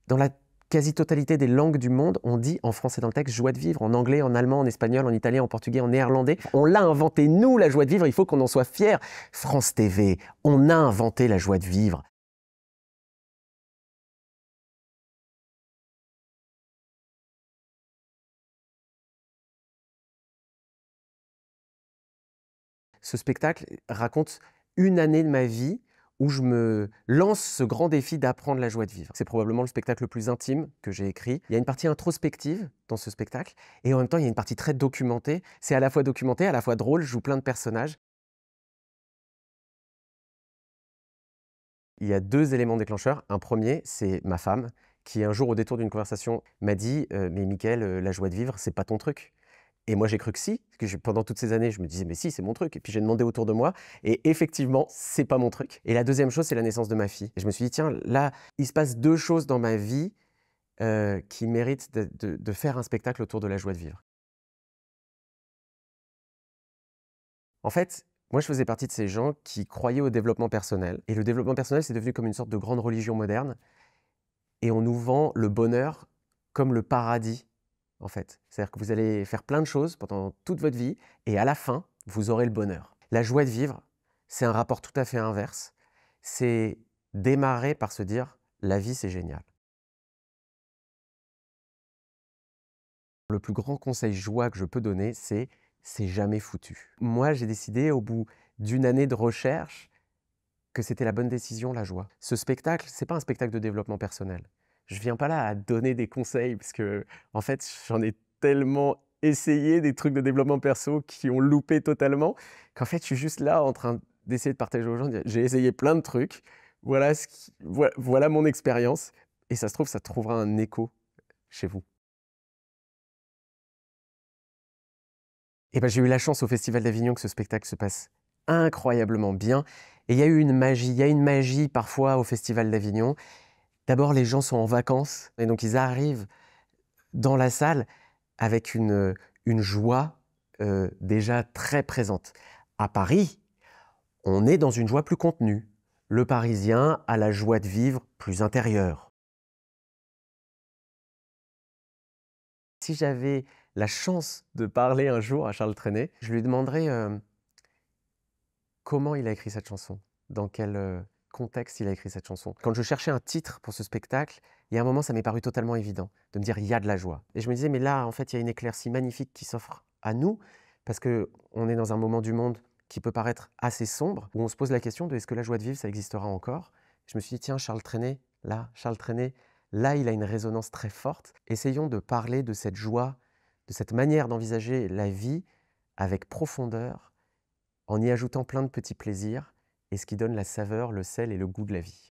Dans la quasi-totalité des langues du monde, on dit en français dans le texte joie de vivre, en anglais, en allemand, en espagnol, en italien, en portugais, en néerlandais. On l'a inventé, nous, la joie de vivre, il faut qu'on en soit fiers. France TV, on a inventé la joie de vivre. Ce spectacle raconte une année de ma vie où je me lance ce grand défi d'apprendre la joie de vivre. C'est probablement le spectacle le plus intime que j'ai écrit. Il y a une partie introspective dans ce spectacle et en même temps, il y a une partie très documentée. C'est à la fois documenté, à la fois drôle, je joue plein de personnages. Il y a 2 éléments déclencheurs. Un premier, c'est ma femme qui un jour, au détour d'une conversation, m'a dit: «Mais Mickaël, la joie de vivre, c'est pas ton truc». Et moi, j'ai cru que si, parce que pendant toutes ces années, je me disais: «Mais si, c'est mon truc» et puis j'ai demandé autour de moi et effectivement, c'est pas mon truc. Et la deuxième chose, c'est la naissance de ma fille. Et je me suis dit: «Tiens, là, il se passe 2 choses dans ma vie, qui méritent de faire un spectacle autour de la joie de vivre». En fait, moi, je faisais partie de ces gens qui croyaient au développement personnel et le développement personnel, c'est devenu comme une sorte de grande religion moderne et on nous vend le bonheur comme le paradis, en fait. C'est-à-dire que vous allez faire plein de choses pendant toute votre vie et à la fin, vous aurez le bonheur. La joie de vivre, c'est un rapport tout à fait inverse. C'est démarrer par se dire: «La vie, c'est génial». Le plus grand conseil joie que je peux donner, c'est jamais foutu. Moi, j'ai décidé au bout d'une année de recherche que c'était la bonne décision, la joie. Ce spectacle, c'est pas un spectacle de développement personnel. Je viens pas là à donner des conseils parce que, en fait, j'en ai tellement essayé des trucs de développement perso qui ont loupé totalement qu'en fait, je suis juste là en train d'essayer de partager aux gens, de dire: «J'ai essayé plein de trucs, voilà mon expérience» et ça se trouve, ça trouvera un écho chez vous. Et ben, j'ai eu la chance au Festival d'Avignon que ce spectacle se passe incroyablement bien et il y a eu une magie. Il y a une magie parfois au Festival d'Avignon. D'abord, les gens sont en vacances et donc ils arrivent dans la salle avec une joie, déjà très présente. À Paris, on est dans une joie plus contenue. Le Parisien a la joie de vivre plus intérieure. Si j'avais la chance de parler un jour à Charles Trenet, je lui demanderais, comment il a écrit cette chanson? Dans quel, contexte il a écrit cette chanson? Quand je cherchais un titre pour ce spectacle, il y a un moment, ça m'est paru totalement évident de me dire: «Il y a de la joie» et je me disais: «Mais là, en fait, il y a une éclaircie magnifique qui s'offre à nous» parce qu'on est dans un moment du monde qui peut paraître assez sombre, où on se pose la question de: «Est-ce que la joie de vivre, ça existera encore?» Je me suis dit: «Tiens, Charles Trenet, là, il a une résonance très forte. Essayons de parler de cette joie, de cette manière d'envisager la vie avec profondeur, en y ajoutant plein de petits plaisirs et ce qui donne la saveur, le sel et le goût de la vie».